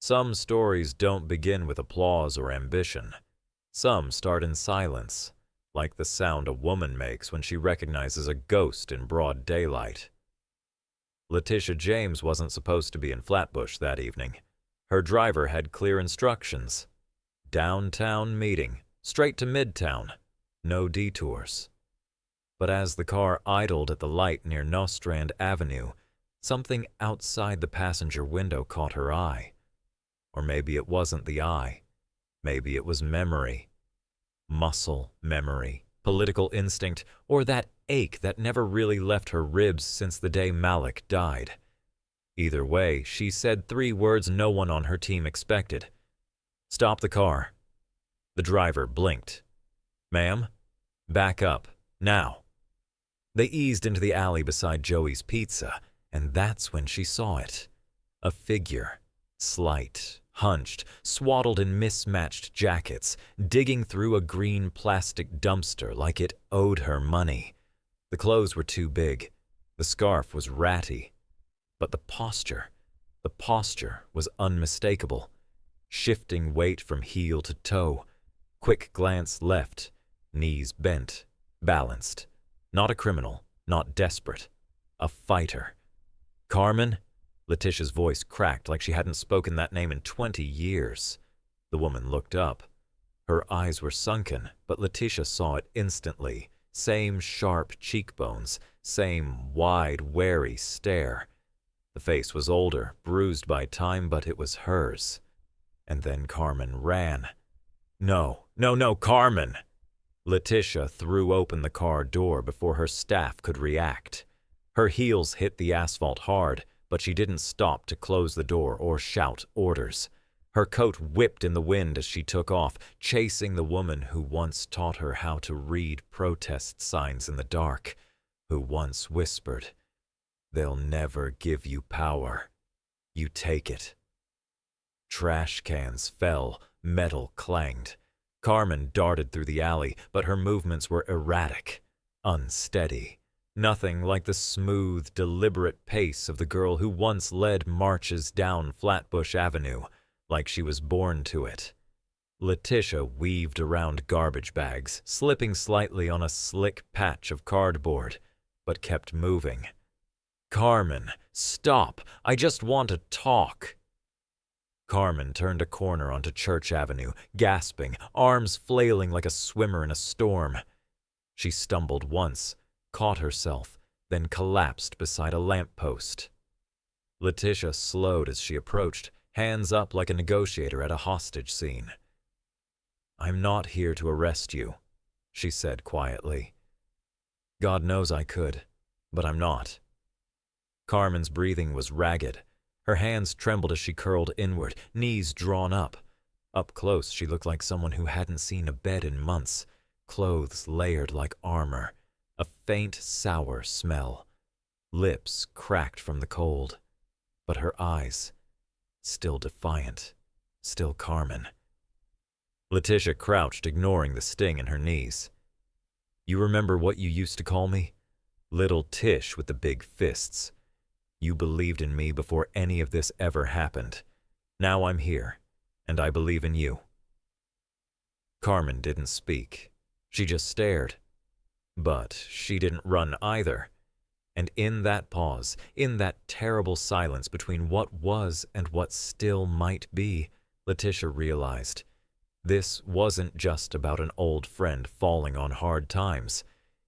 Some stories don't begin with applause or ambition. Some start in silence, like the sound a woman makes when she recognizes a ghost in broad daylight. Letitia James wasn't supposed to be in Flatbush that evening. Her driver had clear instructions. Downtown meeting, straight to Midtown, no detours. But as the car idled at the light near Nostrand Avenue, something outside the passenger window caught her eye. Or maybe it wasn't the eye. Maybe it was memory. Muscle memory, political instinct, or that ache that never really left her ribs since the day Malik died. Either way, she said 3 words no one on her team expected. "Stop the car." The driver blinked. "Ma'am, back up, now." They eased into the alley beside Joey's Pizza, and that's when she saw it. A figure, slight, hunched, swaddled in mismatched jackets, digging through a green plastic dumpster like it owed her money. The clothes were too big. The scarf was ratty. But the posture was unmistakable. Shifting weight from heel to toe. Quick glance left, knees bent, balanced. Not a criminal, not desperate. A fighter. "Carmen?" Letitia's voice cracked like she hadn't spoken that name in 20 years. The woman looked up. Her eyes were sunken, but Letitia saw it instantly. Same sharp cheekbones, same wide, wary stare. The face was older, bruised by time, but it was hers. And then Carmen ran. No, Carmen! Letitia threw open the car door before her staff could react. Her heels hit the asphalt hard, but she didn't stop to close the door or shout orders. Her coat whipped in the wind as she took off, chasing the woman who once taught her how to read protest signs in the dark, who once whispered, "They'll never give you power. You take it." Trash cans fell, metal clanged. Carmen darted through the alley, but her movements were erratic, unsteady. Nothing like the smooth, deliberate pace of the girl who once led marches down Flatbush Avenue, like she was born to it. Letitia weaved around garbage bags, slipping slightly on a slick patch of cardboard, but kept moving. "Carmen, stop! I just want to talk." Carmen turned a corner onto Church Avenue, gasping, arms flailing like a swimmer in a storm. She stumbled once, caught herself, then collapsed beside a lamppost. Letitia slowed as she approached, hands up like a negotiator at a hostage scene. "I'm not here to arrest you," she said quietly. "God knows I could, but I'm not." Carmen's breathing was ragged. Her hands trembled as she curled inward, knees drawn up. Up close, she looked like someone who hadn't seen a bed in months, clothes layered like armor, a faint, sour smell. Lips cracked from the cold, but her eyes, still defiant, still Carmen. Letitia crouched, ignoring the sting in her knees. "You remember what you used to call me? Little Tish with the big fists. You believed in me before any of this ever happened. Now I'm here, and I believe in you." Carmen didn't speak. She just stared. But she didn't run either. And in that pause, in that terrible silence between what was and what still might be, Letitia realized this wasn't just about an old friend falling on hard times.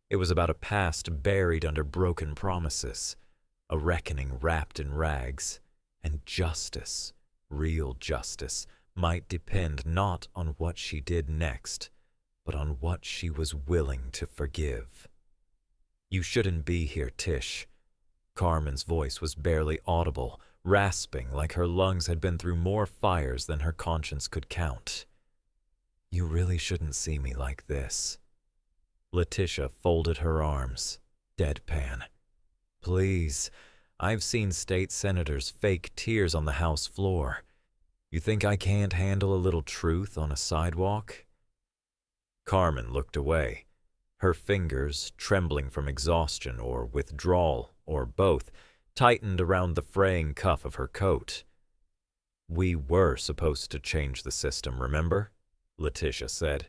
It was about a past buried under broken promises, a reckoning wrapped in rags, and justice, real justice, might depend not on what she did next, but on what she was willing to forgive. "You shouldn't be here, Tish." Carmen's voice was barely audible, rasping like her lungs had been through more fires than her conscience could count. "You really shouldn't see me like this." Letitia folded her arms, deadpan. "Please, I've seen state senators fake tears on the House floor. You think I can't handle a little truth on a sidewalk?" Carmen looked away. Her fingers, trembling from exhaustion or withdrawal, or both, tightened around the fraying cuff of her coat. We were supposed to change the system, remember? Letitia said.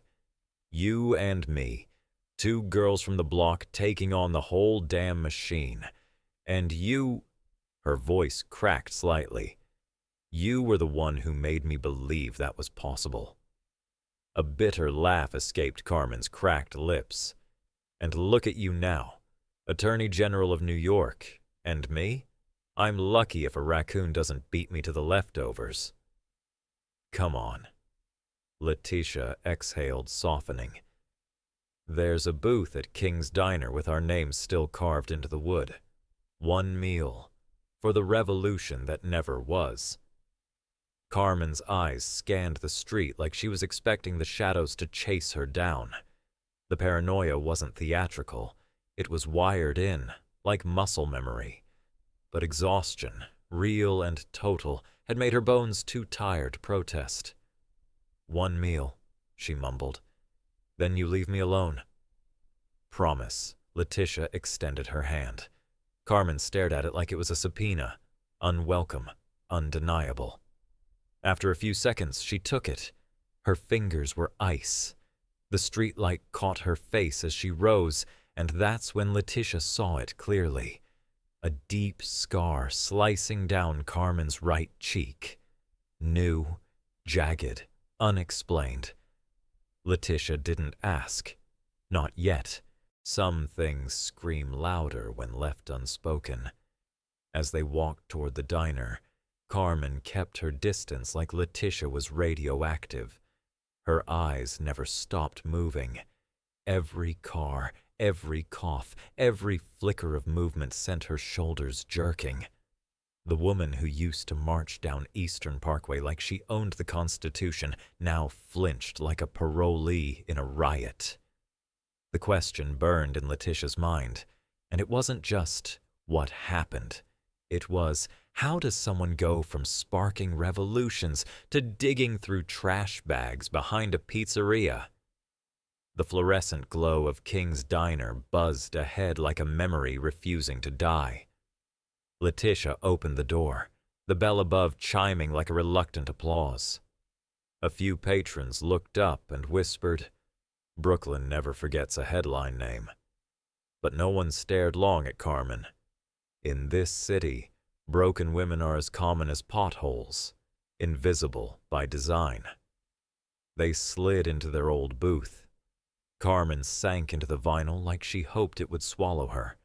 You and me, two girls from the block taking on the whole damn machine. And you... Her voice cracked slightly. You were the one who made me believe that was possible. A bitter laugh escaped Carmen's cracked lips. And look at you now, Attorney General of New York, and me? I'm lucky if a raccoon doesn't beat me to the leftovers. Come on. Letitia exhaled, softening. There's a booth at King's Diner with our names still carved into the wood. One meal, for the revolution that never was. Carmen's eyes scanned the street like she was expecting the shadows to chase her down. The paranoia wasn't theatrical. It was wired in, like muscle memory. But exhaustion, real and total, had made her bones too tired to protest. One meal, she mumbled. Then you leave me alone. Promise. Letitia extended her hand. Carmen stared at it like it was a subpoena. Unwelcome, undeniable. After a few seconds, she took it. Her fingers were ice. The streetlight caught her face as she rose, and that's when Letitia saw it clearly. A deep scar slicing down Carmen's right cheek. New, jagged, unexplained. Letitia didn't ask. Not yet. Some things scream louder when left unspoken. As they walked toward the diner, Carmen kept her distance like Letitia was radioactive. Her eyes never stopped moving. Every car, every cough, every flicker of movement sent her shoulders jerking. The woman who used to march down Eastern Parkway like she owned the Constitution now flinched like a parolee in a riot. The question burned in Letitia's mind, and it wasn't just what happened. It was, how does someone go from sparking revolutions to digging through trash bags behind a pizzeria? The fluorescent glow of King's Diner buzzed ahead like a memory refusing to die. Letitia opened the door, the bell above chiming like a reluctant applause. A few patrons looked up and whispered, "Brooklyn never forgets a headline name." But no one stared long at Carmen. In this city, broken women are as common as potholes, invisible by design. They slid into their old booth. Carmen sank into the vinyl like she hoped it would swallow her.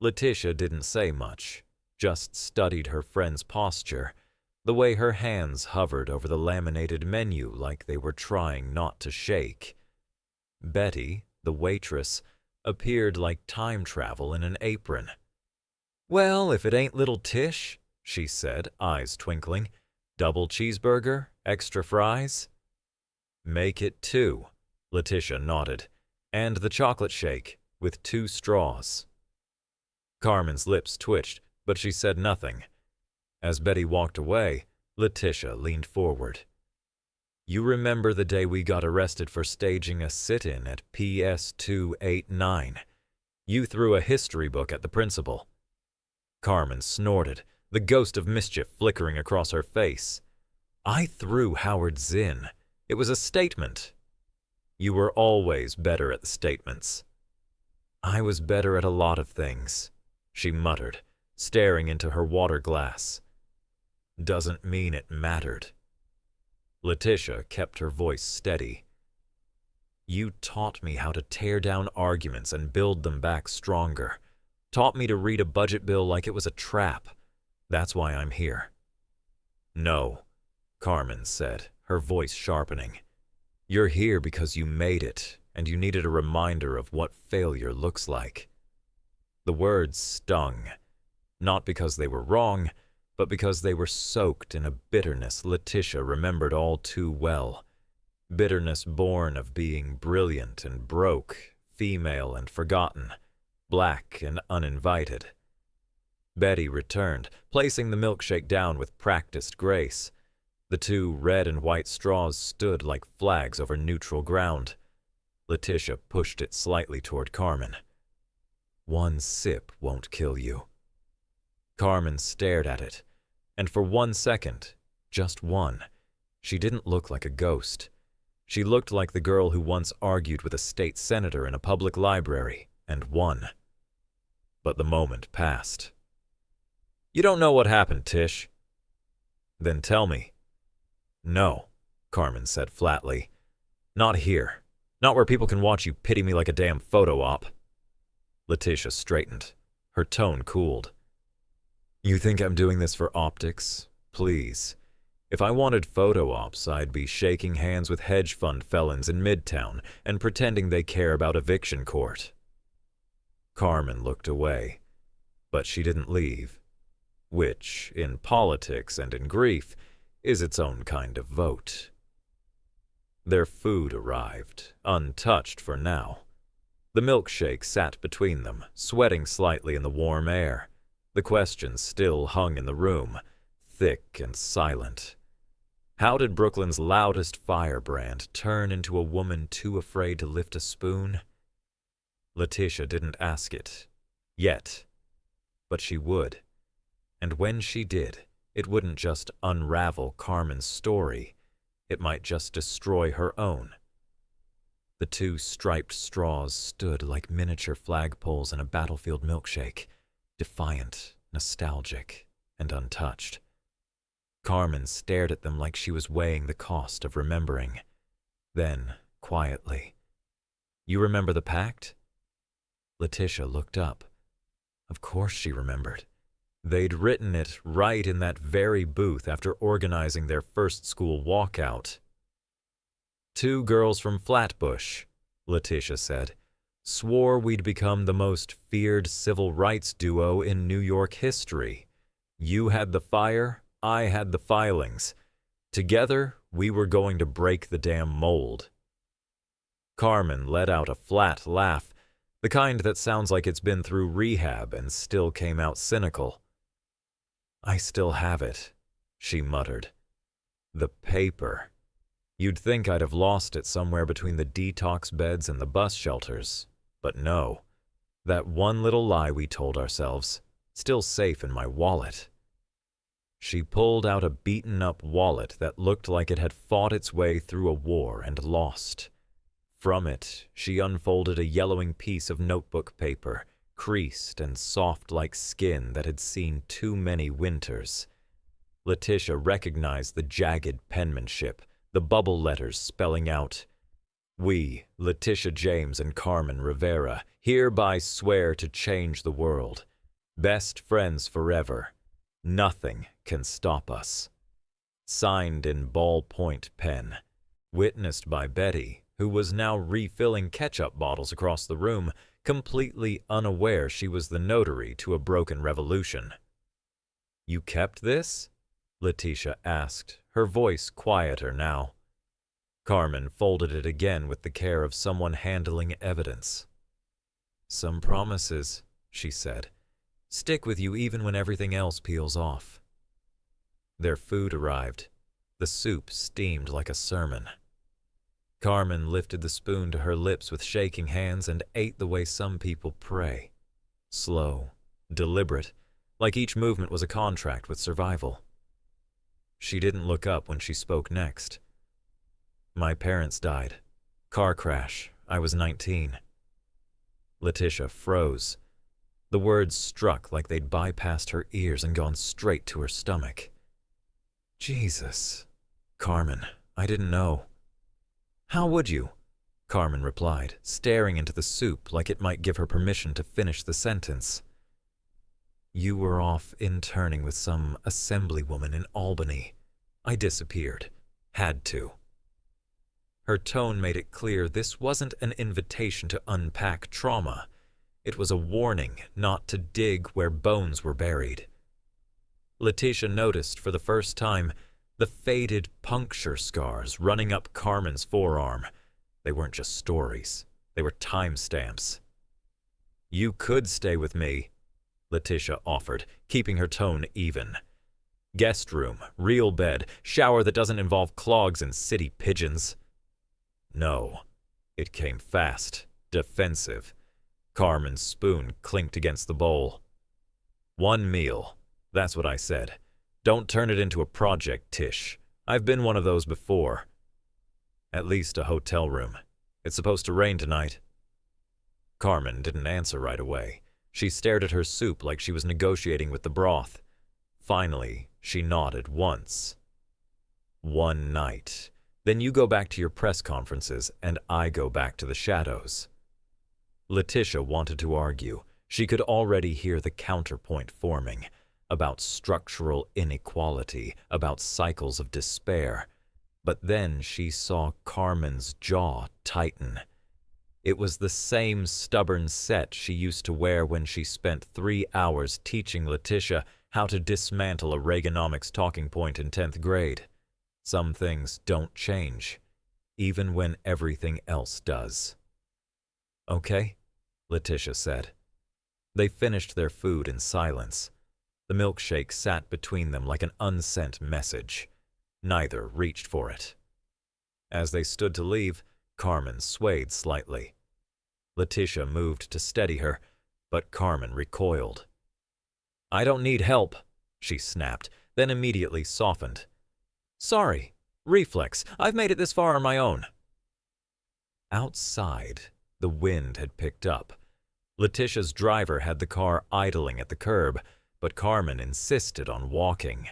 Letitia didn't say much, just studied her friend's posture, the way her hands hovered over the laminated menu like they were trying not to shake. Betty, the waitress, appeared like time travel in an apron. "Well, if it ain't little Tish," she said, eyes twinkling. "Double cheeseburger, extra fries?" "Make it 2, Letitia nodded. "And the chocolate shake, with 2 straws. Carmen's lips twitched, but she said nothing. As Betty walked away, Letitia leaned forward. "You remember the day we got arrested for staging a sit-in at PS 289? You threw a history book at the principal." Carmen snorted, the ghost of mischief flickering across her face. "I threw Howard Zinn. It was a statement." "You were always better at the statements." "I was better at a lot of things," she muttered, staring into her water glass. "Doesn't mean it mattered." Letitia kept her voice steady. "You taught me how to tear down arguments and build them back stronger. Taught me to read a budget bill like it was a trap. That's why I'm here." "No," Carmen said, her voice sharpening. "You're here because you made it, and you needed a reminder of what failure looks like." The words stung, not because they were wrong, but because they were soaked in a bitterness Letitia remembered all too well. Bitterness born of being brilliant and broke, female and forgotten, black and uninvited. Betty returned, placing the milkshake down with practiced grace. The 2 red and white straws stood like flags over neutral ground. Letitia pushed it slightly toward Carmen. "1 sip won't kill you." Carmen stared at it, and for 1 second, Just one. She didn't look like a ghost. She looked like the girl who once argued with a state senator in a public library and won. But the moment passed. "You don't know what happened, Tish." "Then tell me." "No," Carmen said flatly. "Not here. Not where people can watch you pity me like a damn photo op." Letitia straightened. Her tone cooled. "You think I'm doing this for optics? Please. If I wanted photo ops, I'd be shaking hands with hedge fund felons in Midtown and pretending they care about eviction court." Carmen looked away, but she didn't leave, which, in politics and in grief, is its own kind of vote. Their food arrived, untouched for now. The milkshake sat between them, sweating slightly in the warm air. The questions still hung in the room, thick and silent. How did Brooklyn's loudest firebrand turn into a woman too afraid to lift a spoon? Letitia didn't ask it. Yet. But she would. And when she did, it wouldn't just unravel Carmen's story. It might just destroy her own. The two striped straws stood like miniature flagpoles in a battlefield milkshake, defiant, nostalgic, and untouched. Carmen stared at them like she was weighing the cost of remembering. Then, quietly, "You remember the pact?" Letitia looked up. Of course she remembered. They'd written it right in that very booth after organizing their first school walkout. "Two girls from Flatbush," Letitia said, "swore we'd become the most feared civil rights duo in New York history. You had the fire, I had the filings. Together, we were going to break the damn mold." Carmen let out a flat laugh, the kind that sounds like it's been through rehab and still came out cynical. "I still have it," she muttered. "The paper. You'd think I'd have lost it somewhere between the detox beds and the bus shelters. But no. That one little lie we told ourselves, still safe in my wallet." She pulled out a beaten-up wallet that looked like it had fought its way through a war and lost. From it, she unfolded a yellowing piece of notebook paper, creased and soft like skin that had seen too many winters. Letitia recognized the jagged penmanship, the bubble letters spelling out, "We, Letitia James and Carmen Rivera, hereby swear to change the world. Best friends forever. Nothing can stop us." Signed in ballpoint pen. Witnessed by Betty, who was now refilling ketchup bottles across the room, completely unaware she was the notary to a broken revolution. "You kept this?" Letitia asked, her voice quieter now. Carmen folded it again with the care of someone handling evidence. "Some promises," she said, "stick with you even when everything else peels off." Their food arrived. The soup steamed like a sermon. Carmen lifted the spoon to her lips with shaking hands and ate the way some people pray. Slow, deliberate, like each movement was a contract with survival. She didn't look up when she spoke next. "My parents died. Car crash. I was 19. Letitia froze. The words struck like they'd bypassed her ears and gone straight to her stomach. "Jesus. Carmen, I didn't know." "How would you?" Carmen replied, staring into the soup like it might give her permission to finish the sentence. "You were off interning with some assemblywoman in Albany. I disappeared. Had to." Her tone made it clear this wasn't an invitation to unpack trauma. It was a warning not to dig where bones were buried. Letitia noticed for the first time the faded puncture scars running up Carmen's forearm. They weren't just stories. They were timestamps. "You could stay with me," Letitia offered, keeping her tone even. "Guest room, real bed, shower that doesn't involve clogs and city pigeons." No. It came fast, defensive. Carmen's spoon clinked against the bowl. "One meal. That's what I said. Don't turn it into a project, Tish. I've been one of those before. At least a hotel room. It's supposed to rain tonight. Carmen didn't answer right away. She stared at her soup like she was negotiating with the broth. Finally, she nodded once. One night. Then you go back to your press conferences, and I go back to the shadows. Letitia wanted to argue. She could already hear the counterpoint forming, about structural inequality, about cycles of despair. But then she saw Carmen's jaw tighten. It was the same stubborn set she used to wear when she spent 3 hours teaching Letitia how to dismantle a Reaganomics talking point in 10th grade. Some things don't change, even when everything else does. Okay, Letitia said. They finished their food in silence. The milkshake sat between them like an unsent message. Neither reached for it. As they stood to leave, Carmen swayed slightly. Letitia moved to steady her, but Carmen recoiled. I don't need help, she snapped, then immediately softened. Sorry. Reflex. I've made it this far on my own. Outside, the wind had picked up. Letitia's driver had the car idling at the curb, but Carmen insisted on walking.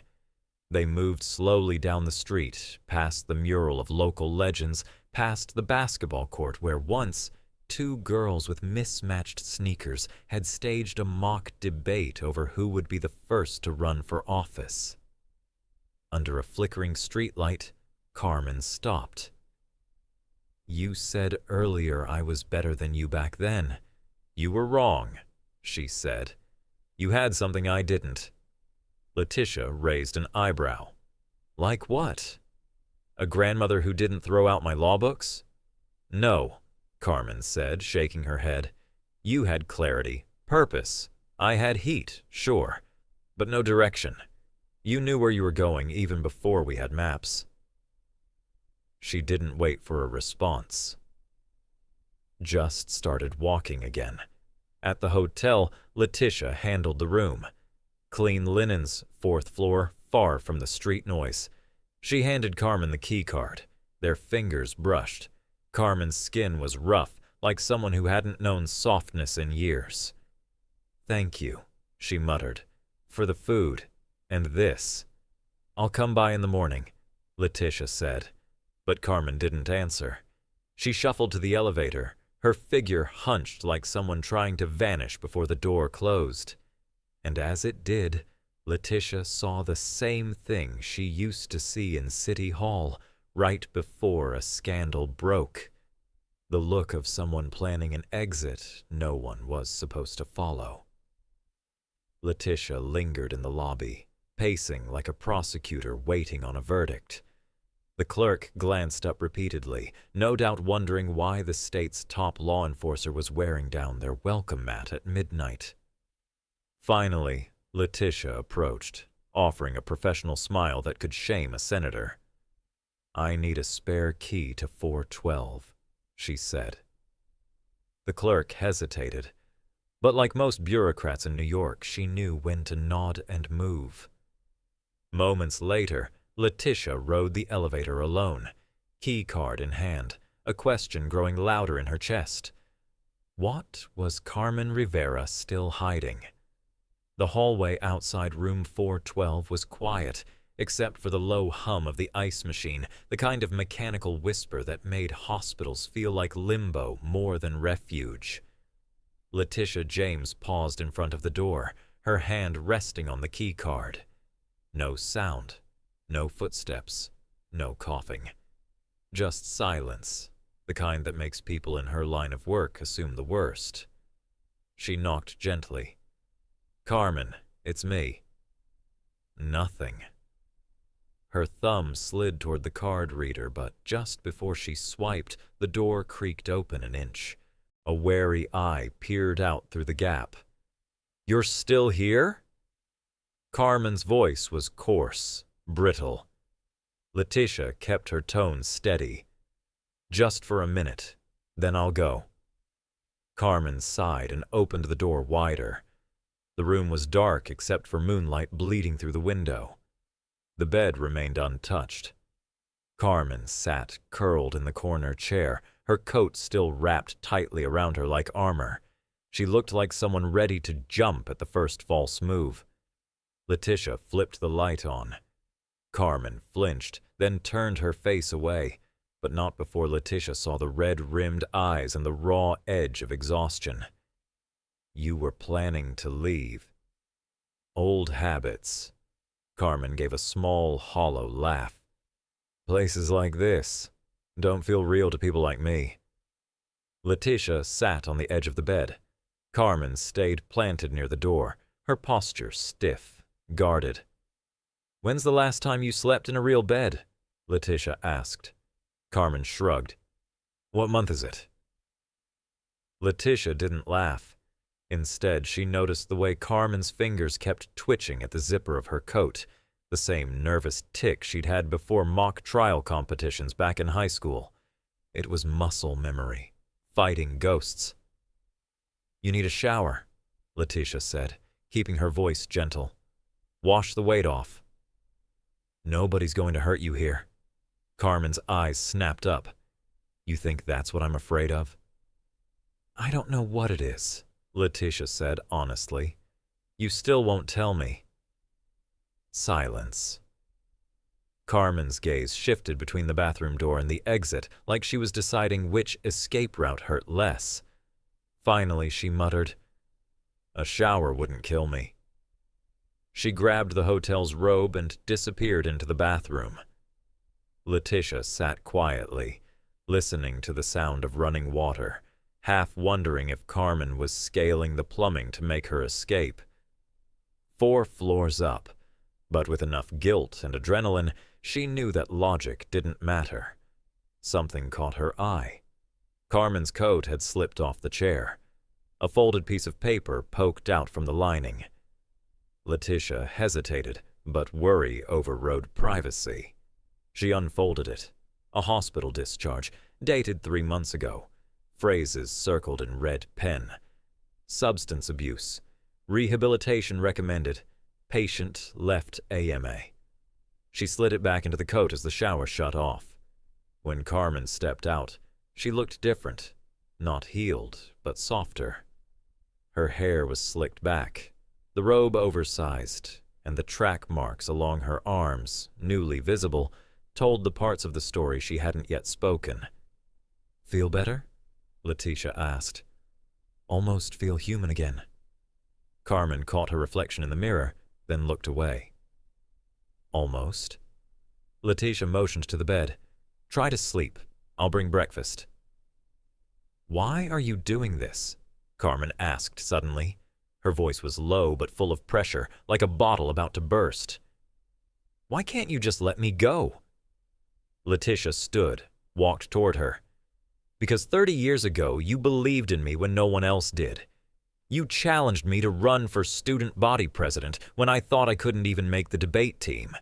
They moved slowly down the street, past the mural of local legends, past the basketball court where once 2 girls with mismatched sneakers had staged a mock debate over who would be the first to run for office. Under a flickering streetlight, Carmen stopped. You said earlier I was better than you back then. You were wrong, she said. You had something I didn't. Letitia raised an eyebrow. Like what? A grandmother who didn't throw out my law books? No, Carmen said, shaking her head. You had clarity, purpose. I had heat, sure, but no direction. You knew where you were going even before we had maps. She didn't wait for a response. Just started walking again. At the hotel, Letitia handled the room. Clean linens, 4th floor, far from the street noise. She handed Carmen the key card. Their fingers brushed. Carmen's skin was rough, like someone who hadn't known softness in years. Thank you, she muttered, for the food. And this. I'll come by in the morning, Letitia said. But Carmen didn't answer. She shuffled to the elevator, her figure hunched like someone trying to vanish before the door closed. And as it did, Letitia saw the same thing she used to see in City Hall right before a scandal broke. The look of someone planning an exit no one was supposed to follow. Letitia lingered in the lobby, pacing like a prosecutor waiting on a verdict. The clerk glanced up repeatedly, no doubt wondering why the state's top law enforcer was wearing down their welcome mat at midnight. Finally, Letitia approached, offering a professional smile that could shame a senator. I need a spare key to 412, she said. The clerk hesitated, but like most bureaucrats in New York, she knew when to nod and move. Moments later, Letitia rode the elevator alone, key card in hand, a question growing louder in her chest. What was Carmen Rivera still hiding? The hallway outside room 412 was quiet, except for the low hum of the ice machine, the kind of mechanical whisper that made hospitals feel like limbo more than refuge. Letitia James paused in front of the door, her hand resting on the key card. No sound, no footsteps, no coughing. Just silence, the kind that makes people in her line of work assume the worst. She knocked gently. Carmen, it's me. Nothing. Her thumb slid toward the card reader, but just before she swiped, the door creaked open an inch. A wary eye peered out through the gap. You're still here? Carmen's voice was coarse, brittle. Letitia kept her tone steady. Just for a minute, then I'll go. Carmen sighed and opened the door wider. The room was dark except for moonlight bleeding through the window. The bed remained untouched. Carmen sat curled in the corner chair, her coat still wrapped tightly around her like armor. She looked like someone ready to jump at the first false move. Letitia flipped the light on. Carmen flinched, then turned her face away, but not before Letitia saw the red-rimmed eyes and the raw edge of exhaustion. "You were planning to leave." "Old habits." Carmen gave a small, hollow laugh. "Places like this don't feel real to people like me." Letitia sat on the edge of the bed. Carmen stayed planted near the door, her posture stiff, guarded. "When's the last time you slept in a real bed?" Letitia asked. Carmen shrugged. "What month is it?" Letitia didn't laugh. Instead, she noticed the way Carmen's fingers kept twitching at the zipper of her coat, the same nervous tick she'd had before mock trial competitions back in high school. It was muscle memory, fighting ghosts. "You need a shower," Letitia said, keeping her voice gentle. "Wash the weight off." "Nobody's going to hurt you here." Carmen's eyes snapped up. "You think that's what I'm afraid of?" "I don't know what it is," Letitia said honestly. "You still won't tell me." Silence. Carmen's gaze shifted between the bathroom door and the exit, like she was deciding which escape route hurt less. Finally, she muttered, "A shower wouldn't kill me." She grabbed the hotel's robe and disappeared into the bathroom. Letitia sat quietly, listening to the sound of running water, half wondering if Carmen was scaling the plumbing to make her escape. 4 floors up, but with enough guilt and adrenaline, she knew that logic didn't matter. Something caught her eye. Carmen's coat had slipped off the chair. A folded piece of paper poked out from the lining. Letitia hesitated, but worry overrode privacy. She unfolded it. A hospital discharge, dated 3 months ago. Phrases circled in red pen. Substance abuse. Rehabilitation recommended. Patient left AMA. She slid it back into the coat as the shower shut off. When Carmen stepped out, she looked different. Not healed, but softer. Her hair was slicked back, the robe oversized, and the track marks along her arms, newly visible, told the parts of the story she hadn't yet spoken. "Feel better?" Letitia asked. "Almost feel human again." Carmen caught her reflection in the mirror, then looked away. "Almost." Letitia motioned to the bed. "Try to sleep. I'll bring breakfast." "Why are you doing this?" Carmen asked suddenly. Her voice was low but full of pressure, like a bottle about to burst. "Why can't you just let me go?" Letitia stood, walked toward her. "Because 30 years ago, you believed in me when no one else did. You challenged me to run for student body president when I thought I couldn't even make the debate team.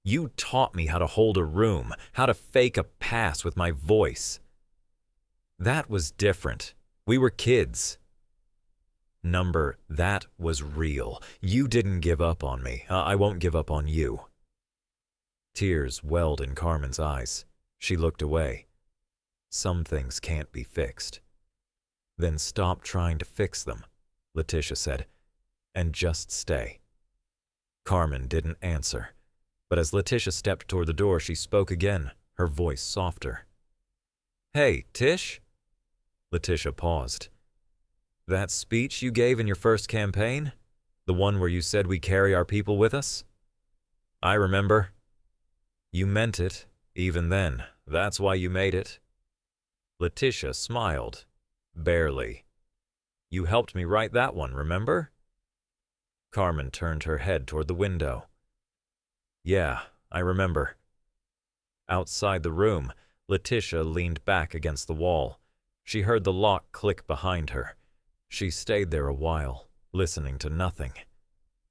You taught me how to hold a room, how to fake a pass with my voice. That was different. We were kids. That was real. You didn't give up on me. I won't give up on you." Tears welled in Carmen's eyes. She looked away. "Some things can't be fixed." "Then stop trying to fix them," Letitia said, "and just stay." Carmen didn't answer, but as Letitia stepped toward the door, she spoke again, her voice softer. "Hey, Tish?" Letitia paused. "That speech you gave in your first campaign? The one where you said we carry our people with us?" "I remember." "You meant it, even then. That's why you made it." Letitia smiled. Barely. "You helped me write that one, remember?" Carmen turned her head toward the window. "Yeah, I remember." Outside the room, Letitia leaned back against the wall. She heard the lock click behind her. She stayed there a while, listening to nothing.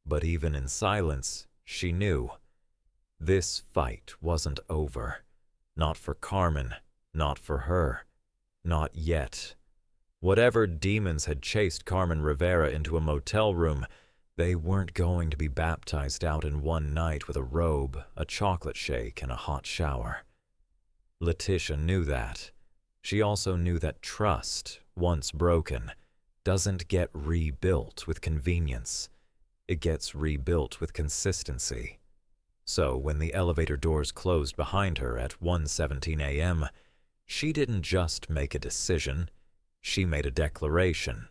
But even in silence, she knew. This fight wasn't over. Not for Carmen, not for her. Not yet. Whatever demons had chased Carmen Rivera into a motel room, They weren't going to be baptized out in one night with a robe, a chocolate shake, and a hot shower. Letitia knew that. She also knew that trust, once broken, doesn't get rebuilt with convenience. It gets rebuilt with consistency. So when the elevator doors closed behind her at 1:17 a.m., she didn't just make a decision, she made a declaration.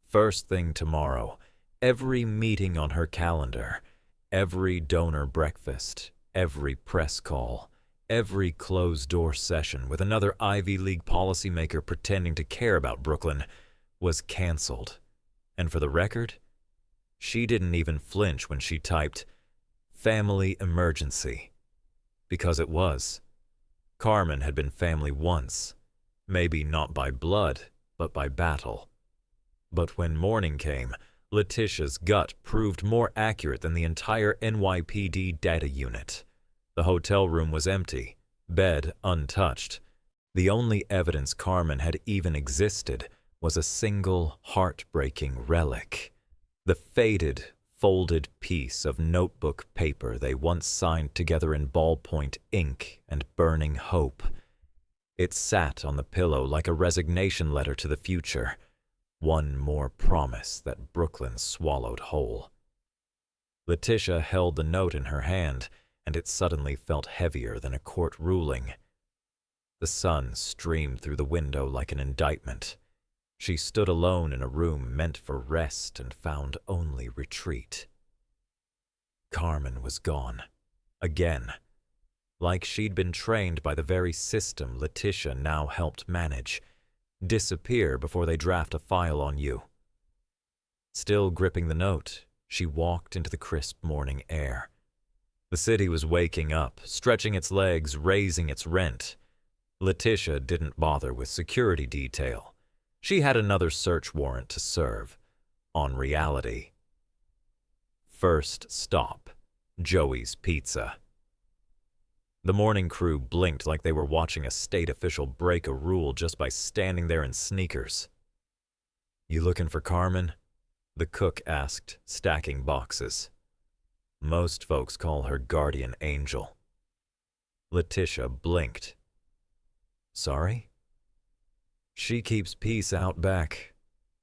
First thing tomorrow, every meeting on her calendar, every donor breakfast, every press call, every closed-door session with another Ivy League policymaker pretending to care about Brooklyn was canceled. And for the record, she didn't even flinch when she typed, "Family emergency." Because it was. Carmen had been family once, maybe not by blood, but by battle. But when morning came, Letitia's gut proved more accurate than the entire NYPD data unit. The hotel room was empty, bed untouched. The only evidence Carmen had even existed was a single heartbreaking relic. The faded, folded piece of notebook paper they once signed together in ballpoint ink and burning hope. It sat on the pillow like a resignation letter to the future. One more promise that Brooklyn swallowed whole. Letitia held the note in her hand, and it suddenly felt heavier than a court ruling. The sun streamed through the window like an indictment. She stood alone in a room meant for rest and found only retreat. Carmen was gone. Again. Like she'd been trained by the very system Letitia now helped manage. Disappear before they draft a file on you. Still gripping the note, she walked into the crisp morning air. The city was waking up, stretching its legs, raising its rent. Letitia didn't bother with security detail. She had another search warrant to serve. On reality. First stop, Joey's Pizza. The morning crew blinked like they were watching a state official break a rule just by standing there in sneakers. "You looking for Carmen?" the cook asked, stacking boxes. Most folks call her guardian angel. Letitia blinked. "Sorry?" "She keeps peace out back.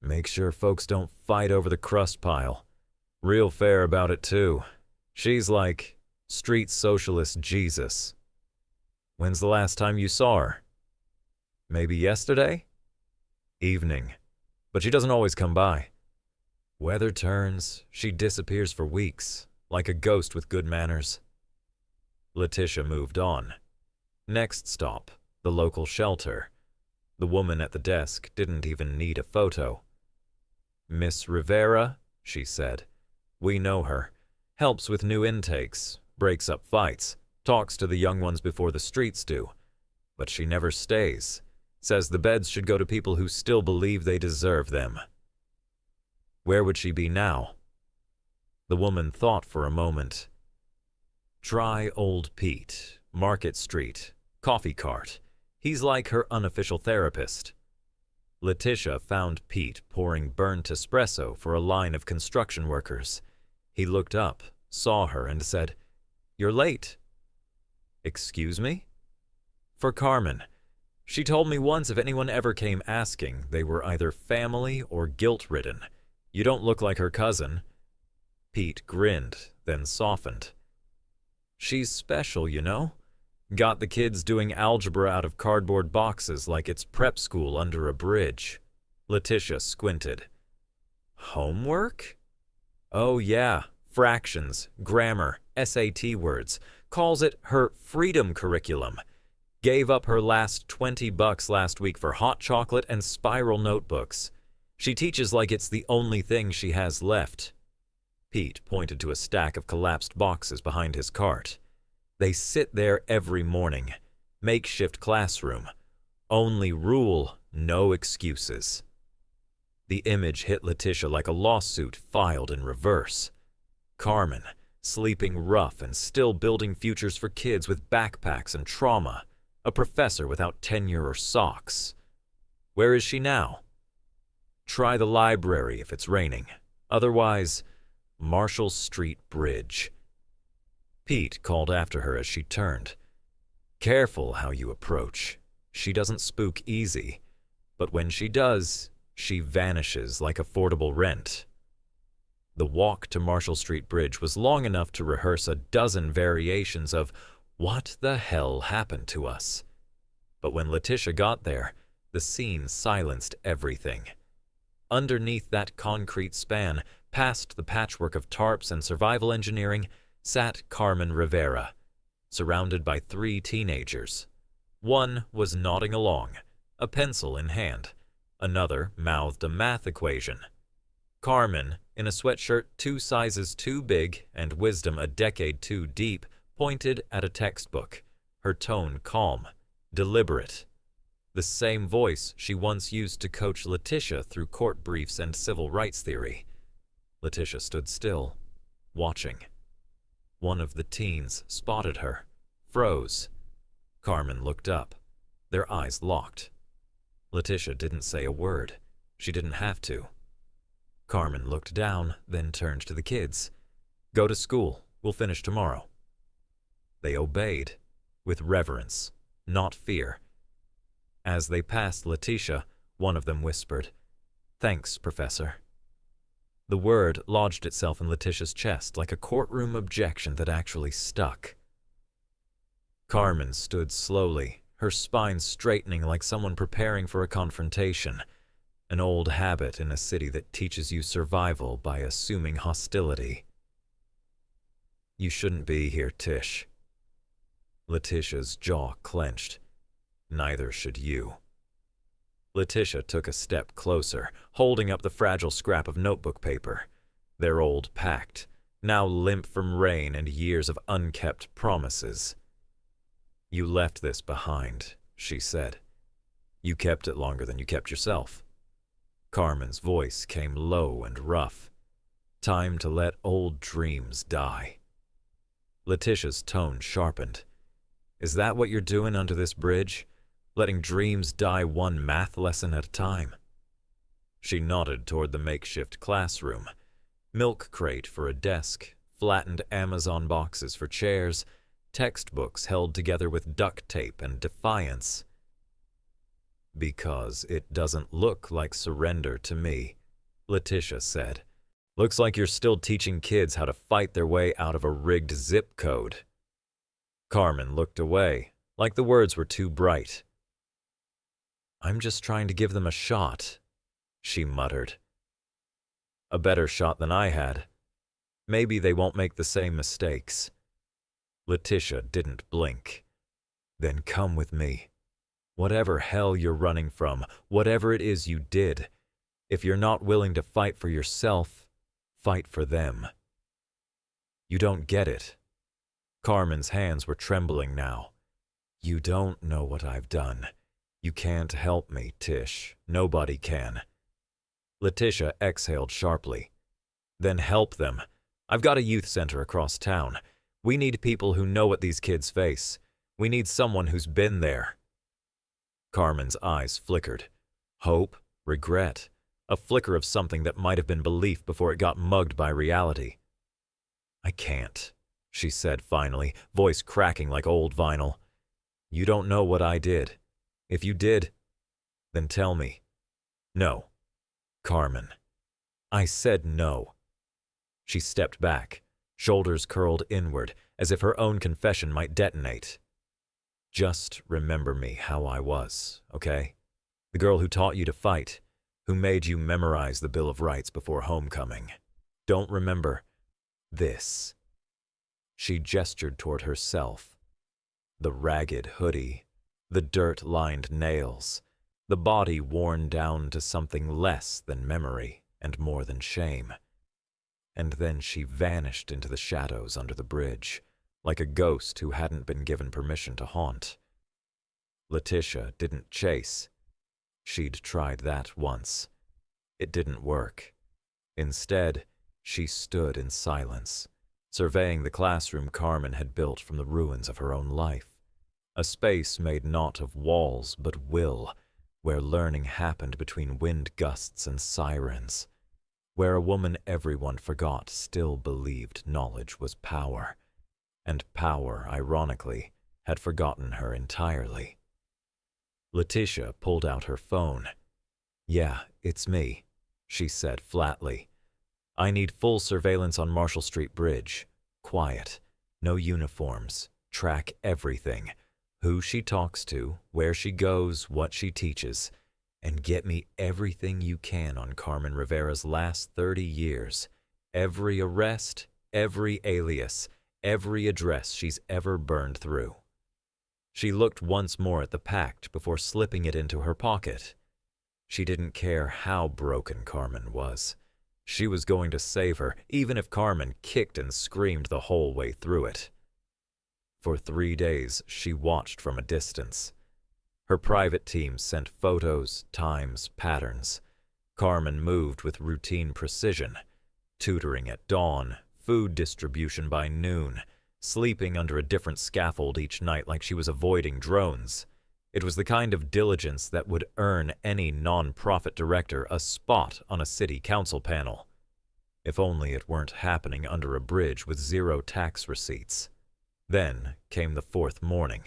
Make sure folks don't fight over the crust pile. Real fair about it, too. She's like street socialist Jesus." "When's the last time you saw her?" "Maybe yesterday?" "Evening. But she doesn't always come by. Weather turns, she disappears for weeks, like a ghost with good manners." Letitia moved on. Next stop, the local shelter. The woman at the desk didn't even need a photo. "Miss Rivera," she said. "We know her. Helps with new intakes, breaks up fights, talks to the young ones before the streets do. But she never stays. Says the beds should go to people who still believe they deserve them." "Where would she be now?" The woman thought for a moment. "Try old Pete, Market Street, coffee cart. He's like her unofficial therapist." Letitia found Pete pouring burnt espresso for a line of construction workers. He looked up, saw her, and said, "You're late." "Excuse me?" "For Carmen. She told me once if anyone ever came asking, they were either family or guilt-ridden. You don't look like her cousin." Pete grinned, then softened. "She's special, you know. Got the kids doing algebra out of cardboard boxes like it's prep school under a bridge." Letitia squinted. "Homework?" "Oh yeah, fractions, grammar, SAT words. Calls it her freedom curriculum. Gave up her last $20 last week for hot chocolate and spiral notebooks. She teaches like it's the only thing she has left." Pete pointed to a stack of collapsed boxes behind his cart. "They sit there every morning. Makeshift classroom. Only rule, no excuses." The image hit Letitia like a lawsuit filed in reverse. Carmen, sleeping rough and still building futures for kids with backpacks and trauma. A professor without tenure or socks. Where is she now? Try the library if it's raining. Otherwise, Marshall Street Bridge. Pete called after her as she turned. Careful how you approach. She doesn't spook easy, but when she does, she vanishes like affordable rent. The walk to Marshall Street Bridge was long enough to rehearse a dozen variations of "What the hell happened to us?" But when Letitia got there, the scene silenced everything. Underneath that concrete span, past the patchwork of tarps and survival engineering, sat Carmen Rivera, surrounded by 3 teenagers. One was nodding along, a pencil in hand. Another mouthed a math equation. Carmen, in a sweatshirt 2 sizes too big and wisdom a decade too deep, pointed at a textbook, her tone calm, deliberate. The same voice she once used to coach Letitia through court briefs and civil rights theory. Letitia stood still, watching. One of the teens spotted her, froze. Carmen looked up. Their eyes locked. Letitia didn't say a word. She didn't have to. Carmen looked down, then turned to the kids. "Go to school. We'll finish tomorrow." They obeyed, with reverence, not fear. As they passed Letitia, one of them whispered, "Thanks, Professor." The word lodged itself in Letitia's chest like a courtroom objection that actually stuck. Carmen stood slowly, her spine straightening like someone preparing for a confrontation, an old habit in a city that teaches you survival by assuming hostility. "You shouldn't be here, Tish." Letitia's jaw clenched. "Neither should you." Letitia took a step closer, holding up the fragile scrap of notebook paper. Their old pact, now limp from rain and years of unkept promises. "You left this behind," she said. "You kept it longer than you kept yourself." Carmen's voice came low and rough. "Time to let old dreams die." Letitia's tone sharpened. "Is that what you're doing under this bridge? Letting dreams die one math lesson at a time?" She nodded toward the makeshift classroom. Milk crate for a desk, flattened Amazon boxes for chairs, textbooks held together with duct tape and defiance. "Because it doesn't look like surrender to me," Letitia said. "Looks like you're still teaching kids how to fight their way out of a rigged zip code." Carmen looked away, like the words were too bright. "I'm just trying to give them a shot," she muttered. "A better shot than I had. Maybe they won't make the same mistakes." Letitia didn't blink. "Then come with me. Whatever hell you're running from, whatever it is you did, if you're not willing to fight for yourself, fight for them." "You don't get it." Carmen's hands were trembling now. "You don't know what I've done. You can't help me, Tish. Nobody can." Letitia exhaled sharply. "Then help them. I've got a youth center across town. We need people who know what these kids face. We need someone who's been there." Carmen's eyes flickered. Hope, regret, a flicker of something that might have been belief before it got mugged by reality. "I can't," she said finally, voice cracking like old vinyl. "You don't know what I did. If you did, then tell me." "No." "Carmen." "I said no." She stepped back, shoulders curled inward, as if her own confession might detonate. "Just remember me how I was, okay? The girl who taught you to fight, who made you memorize the Bill of Rights before homecoming. Don't remember this." She gestured toward herself. The ragged hoodie, the dirt-lined nails, the body worn down to something less than memory and more than shame. And then she vanished into the shadows under the bridge, like a ghost who hadn't been given permission to haunt. Letitia didn't chase. She'd tried that once. It didn't work. Instead, she stood in silence, surveying the classroom Carmen had built from the ruins of her own life. A space made not of walls but will, where learning happened between wind gusts and sirens. where a woman everyone forgot still believed knowledge was power, and power, ironically, had forgotten her entirely. Letitia pulled out her phone. "Yeah, it's me," she said flatly. "I need full surveillance on Marshall Street Bridge. Quiet. No uniforms. Track everything. Who she talks to, where she goes, what she teaches. And get me everything you can on Carmen Rivera's last 30 years. Every arrest, every alias, every address she's ever burned through." She looked once more at the pact before slipping it into her pocket. She didn't care how broken Carmen was. She was going to save her, even if Carmen kicked and screamed the whole way through it. For 3 days, she watched from a distance. Her private team sent photos, times, patterns. Carmen moved with routine precision, tutoring at dawn, food distribution by noon, sleeping under a different scaffold each night like she was avoiding drones. It was the kind of diligence that would earn any non-profit director a spot on a city council panel. If only it weren't happening under a bridge with 0 tax receipts. Then came the 4th morning.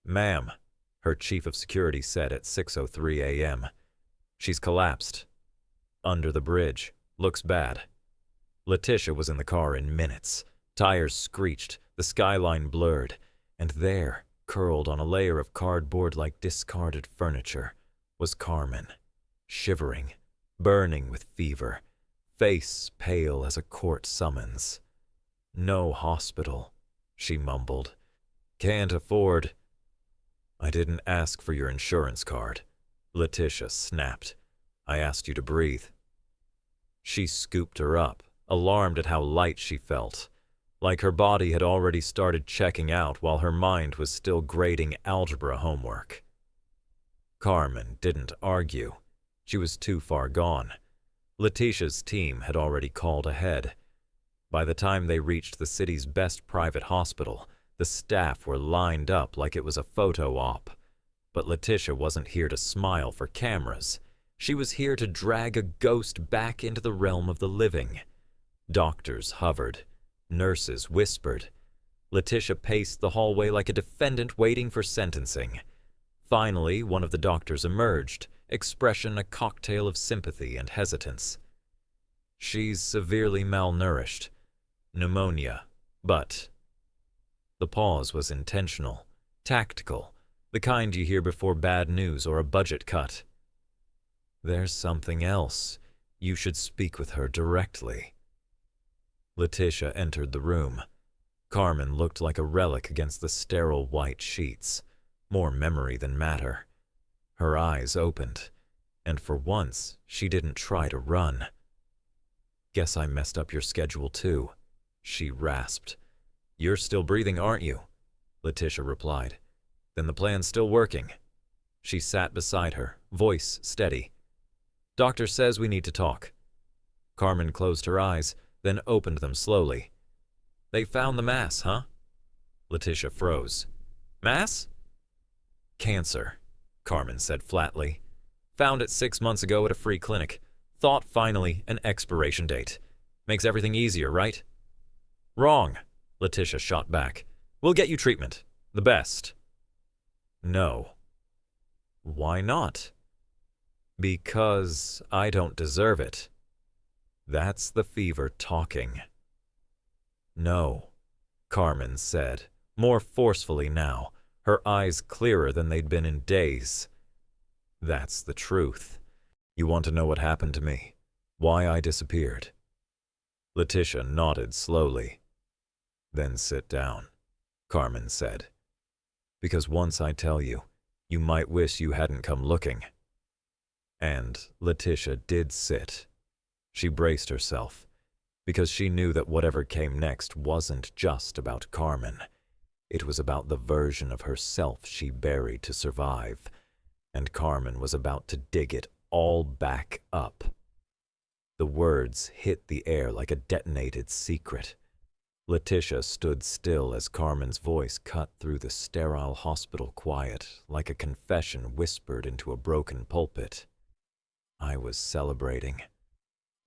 "Ma'am," her chief of security said at 6:03 a.m. "She's collapsed. Under the bridge. Looks bad." Letitia was in the car in minutes. Tires screeched, the skyline blurred, and there, curled on a layer of cardboard like discarded furniture, was Carmen, shivering, burning with fever, face pale as a court summons. "No hospital," she mumbled. "Can't afford—" "I didn't ask for your insurance card," Letitia snapped. "I asked you to breathe." She scooped her up, alarmed at how light she felt, like her body had already started checking out while her mind was still grading algebra homework. Carmen didn't argue. She was too far gone. Letitia's team had already called ahead. By the time they reached the city's best private hospital, the staff were lined up like it was a photo op. But Letitia wasn't here to smile for cameras. She was here to drag a ghost back into the realm of the living. Doctors hovered. Nurses whispered. Letitia paced the hallway like a defendant waiting for sentencing. Finally, one of the doctors emerged, expression a cocktail of sympathy and hesitance. "She's severely malnourished. Pneumonia, but—" The pause was intentional, tactical, the kind you hear before bad news or a budget cut. "There's something else. You should speak with her directly." Letitia entered the room. Carmen looked like a relic against the sterile white sheets, more memory than matter. Her eyes opened, and for once she didn't try to run. "Guess I messed up your schedule too," she rasped. "You're still breathing, aren't you?" Letitia replied. "Then the plan's still working." She sat beside her, voice steady. "Doctor says we need to talk." Carmen closed her eyes, then opened them slowly. "They found the mass, huh?" Letitia froze. "Mass?" "Cancer," Carmen said flatly. "Found it 6 months ago at a free clinic. Thought finally an expiration date. Makes everything easier, right?" "Wrong," Letitia shot back. "We'll get you treatment. The best." "No." "Why not?" "Because I don't deserve it." That's the fever talking. "No," Carmen said, more forcefully now, her eyes clearer than they'd been in days. "That's the truth. You want to know what happened to me? Why I disappeared?" Letitia nodded slowly. "Then sit down," Carmen said. "Because once I tell you, you might wish you hadn't come looking." And Letitia did sit. She braced herself, because she knew that whatever came next wasn't just about Carmen. It was about the version of herself she buried to survive, and Carmen was about to dig it all back up. The words hit the air like a detonated secret. Letitia stood still as Carmen's voice cut through the sterile hospital quiet like a confession whispered into a broken pulpit. I was celebrating.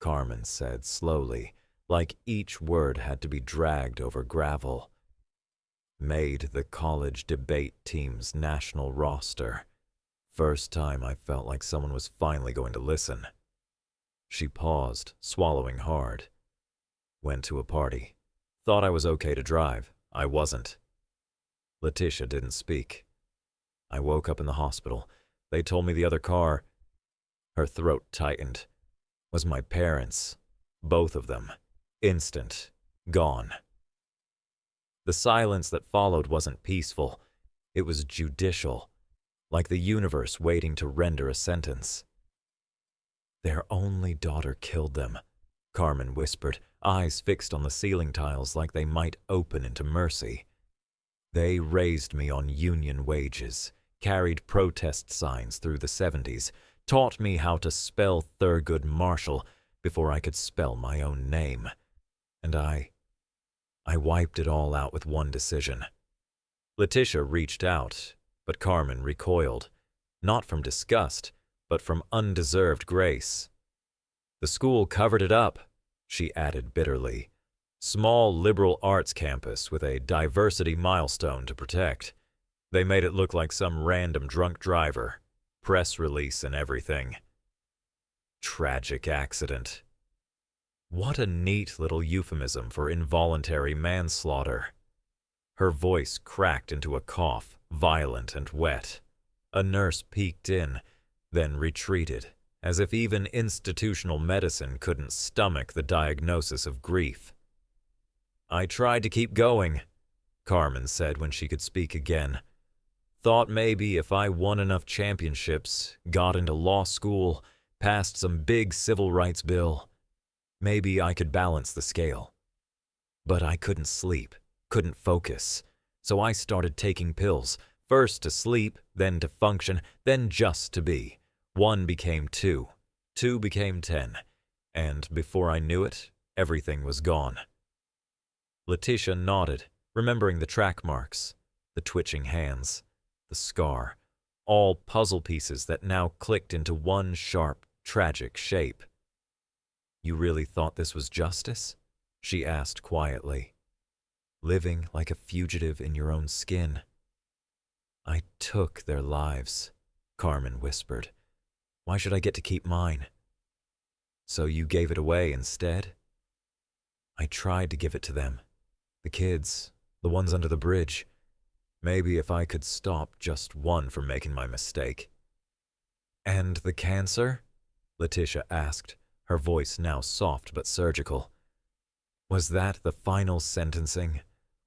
Carmen said slowly, like each word had to be dragged over gravel. Made the college debate team's national roster. First time I felt like someone was finally going to listen. She paused, swallowing hard. Went to a party. Thought I was okay to drive. I wasn't. Letitia didn't speak. I woke up in the hospital. They told me the other car, her throat tightened, was my parents. Both of them. Instant. Gone. The silence that followed wasn't peaceful. It was judicial, like the universe waiting to render a sentence. Their only daughter killed them, Carmen whispered, eyes fixed on the ceiling tiles like they might open into mercy. They raised me on union wages, carried protest signs through the 70s, taught me how to spell Thurgood Marshall before I could spell my own name. And I wiped it all out with one decision. Letitia reached out, but Carmen recoiled, not from disgust, but from undeserved grace. The school covered it up, she added bitterly. Small liberal arts campus with a diversity milestone to protect. They made it look like some random drunk driver. Press release and everything. Tragic accident. What a neat little euphemism for involuntary manslaughter. Her voice cracked into a cough, violent and wet. A nurse peeked in, then retreated, as if even institutional medicine couldn't stomach the diagnosis of grief. I tried to keep going, Carmen said when she could speak again. Thought maybe if I won enough championships, got into law school, passed some big civil rights bill, maybe I could balance the scale. But I couldn't sleep, couldn't focus, so I started taking pills, first to sleep, then to function, then just to be. 1 became 2, 2 became 10, and before I knew it, everything was gone. Letitia nodded, remembering the track marks, the twitching hands, the scar, all puzzle pieces that now clicked into one sharp, tragic shape. You really thought this was justice? She asked quietly. Living like a fugitive in your own skin. I took their lives, Carmen whispered. Why should I get to keep mine? So you gave it away instead? I tried to give it to them. The kids, the ones under the bridge. Maybe if I could stop just one from making my mistake. And the cancer? Letitia asked, her voice now soft but surgical. Was that the final sentencing?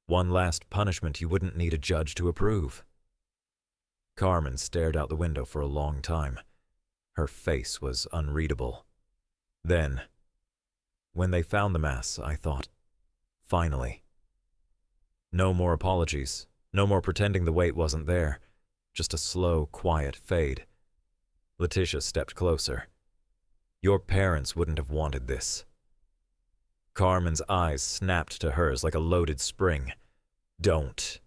One last punishment you wouldn't need a judge to approve? Carmen stared out the window for a long time. Her face was unreadable. Then, when they found the mass, I thought, finally. No more apologies, no more pretending the weight wasn't there, just a slow, quiet fade. Letitia stepped closer. Your parents wouldn't have wanted this. Carmen's eyes snapped to hers like a loaded spring. Don't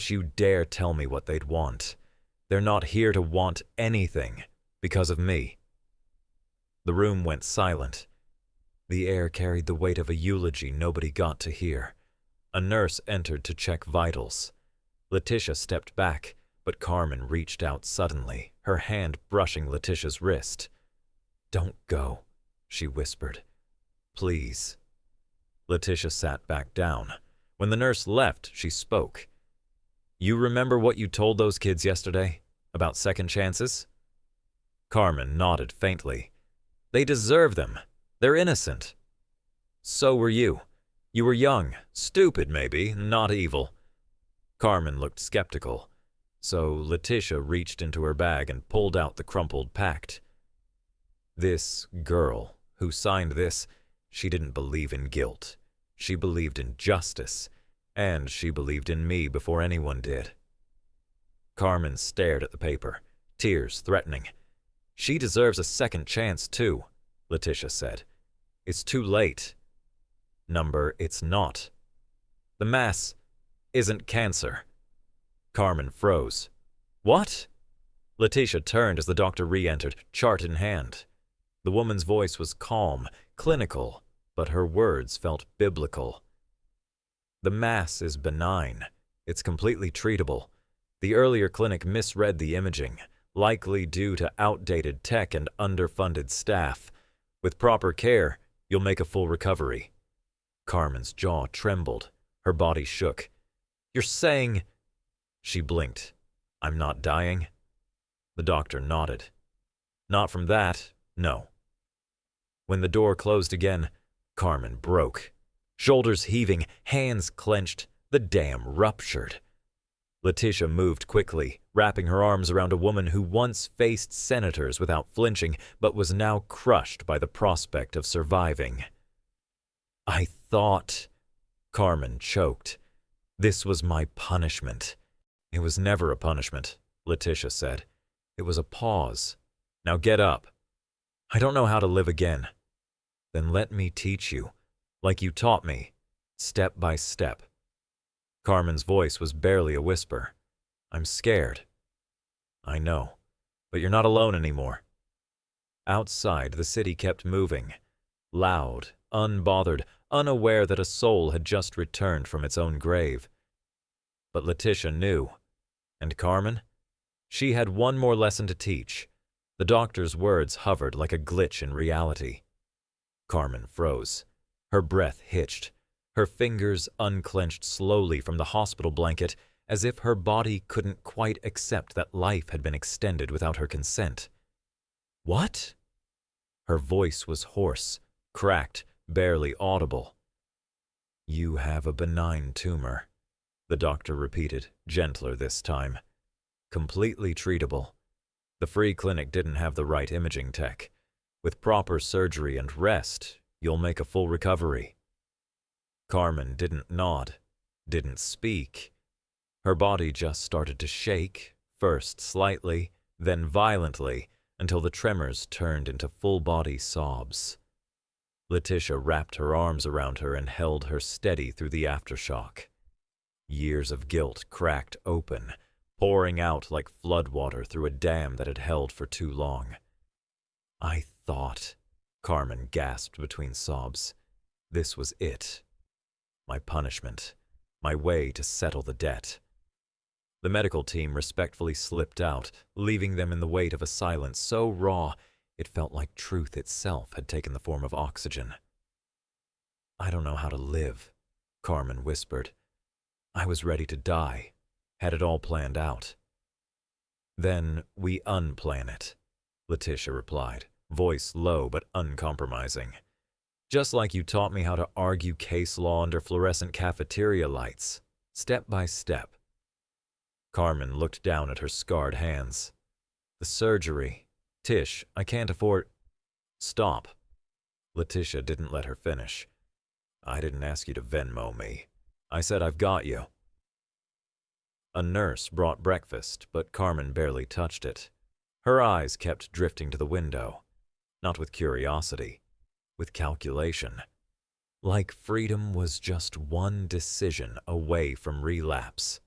you dare tell me what they'd want. They're not here to want anything because of me. The room went silent. The air carried the weight of a eulogy nobody got to hear. A nurse entered to check vitals. Letitia stepped back, but Carmen reached out suddenly, her hand brushing Letitia's wrist. Don't go, she whispered. Please. Letitia sat back down. When the nurse left, she spoke. You remember what you told those kids yesterday? About second chances? Carmen nodded faintly. They deserve them. They're innocent. So were you. You were young, stupid maybe, not evil. Carmen looked skeptical. So Letitia reached into her bag and pulled out the crumpled pact. This girl who signed this, she didn't believe in guilt. She believed in justice, and she believed in me before anyone did. Carmen stared at the paper, tears threatening. She deserves a second chance too, Letitia said. It's too late. Number, it's not. The mass isn't cancer. Carmen froze. What? Letitia turned as the doctor re-entered, chart in hand. The woman's voice was calm, clinical, but her words felt biblical. The mass is benign. It's completely treatable. The earlier clinic misread the imaging, likely due to outdated tech and underfunded staff. With proper care, you'll make a full recovery. Carmen's jaw trembled. Her body shook. You're saying... She blinked. I'm not dying? The doctor nodded. Not from that, no. When the door closed again, Carmen broke. Shoulders heaving, hands clenched, the dam ruptured. Letitia moved quickly, wrapping her arms around a woman who once faced senators without flinching, but was now crushed by the prospect of surviving. I thought... Carmen choked. This was my punishment. It was never a punishment, Letitia said. It was a pause. Now get up. I don't know how to live again. Then let me teach you, like you taught me, step by step. Carmen's voice was barely a whisper. I'm scared. I know, but you're not alone anymore. Outside, the city kept moving, loud, unbothered, unaware that a soul had just returned from its own grave. But Letitia knew. And Carmen? She had one more lesson to teach. The doctor's words hovered like a glitch in reality. Carmen froze. Her breath hitched. Her fingers unclenched slowly from the hospital blanket, as if her body couldn't quite accept that life had been extended without her consent. What? Her voice was hoarse, cracked, barely audible. You have a benign tumor, the doctor repeated, gentler this time. Completely treatable. The free clinic didn't have the right imaging tech. With proper surgery and rest, you'll make a full recovery. Carmen didn't nod, didn't speak. Her body just started to shake, first slightly, then violently, until the tremors turned into full-body sobs. Letitia wrapped her arms around her and held her steady through the aftershock. Years of guilt cracked open, pouring out like floodwater through a dam that had held for too long. I thought, Carmen gasped between sobs, this was it. My punishment, my way to settle the debt. The medical team respectfully slipped out, leaving them in the weight of a silence so raw it felt like truth itself had taken the form of oxygen. I don't know how to live, Carmen whispered. I was ready to die, had it all planned out. Then we unplan it, Letitia replied, voice low but uncompromising. Just like you taught me how to argue case law under fluorescent cafeteria lights, step by step. Carmen looked down at her scarred hands. The surgery. Tish, I can't afford... Stop. Letitia didn't let her finish. I didn't ask you to Venmo me. I said I've got you. A nurse brought breakfast, but Carmen barely touched it. Her eyes kept drifting to the window. Not with curiosity, with calculation. Like freedom was just one decision away from relapse.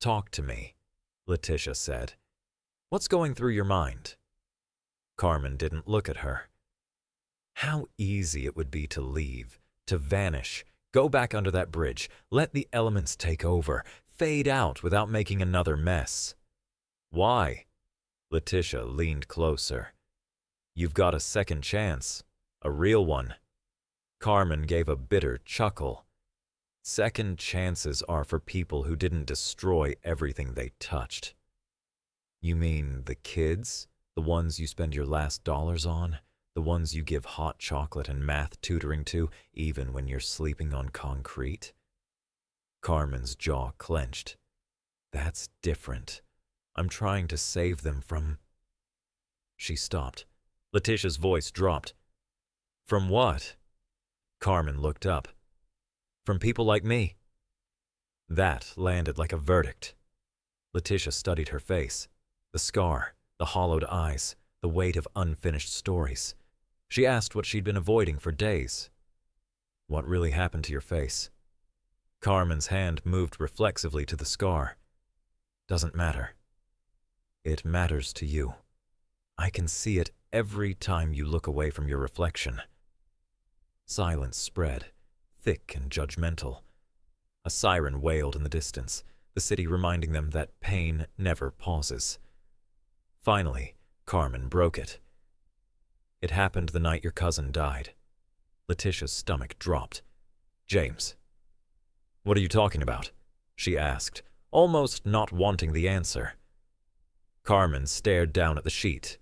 Talk to me, Letitia said. What's going through your mind? Carmen didn't look at her. How easy it would be to leave, to vanish, go back under that bridge, let the elements take over, fade out without making another mess. Why? Letitia leaned closer. You've got a second chance, a real one. Carmen gave a bitter chuckle. Second chances are for people who didn't destroy everything they touched. You mean the kids? The ones you spend your last dollars on? The ones you give hot chocolate and math tutoring to, even when you're sleeping on concrete? Carmen's jaw clenched. That's different. I'm trying to save them from... She stopped. Letitia's voice dropped. From what? Carmen looked up. From people like me. That landed like a verdict. Letitia studied her face. The scar, the hollowed eyes, the weight of unfinished stories. She asked what she'd been avoiding for days. What really happened to your face? Carmen's hand moved reflexively to the scar. Doesn't matter. It matters to you. I can see it every time you look away from your reflection. Silence spread, thick and judgmental. A siren wailed in the distance, the city reminding them that pain never pauses. Finally, Carmen broke it. It happened the night your cousin died. Letitia's stomach dropped. James. What are you talking about? She asked, almost not wanting the answer. Carmen stared down at the sheet.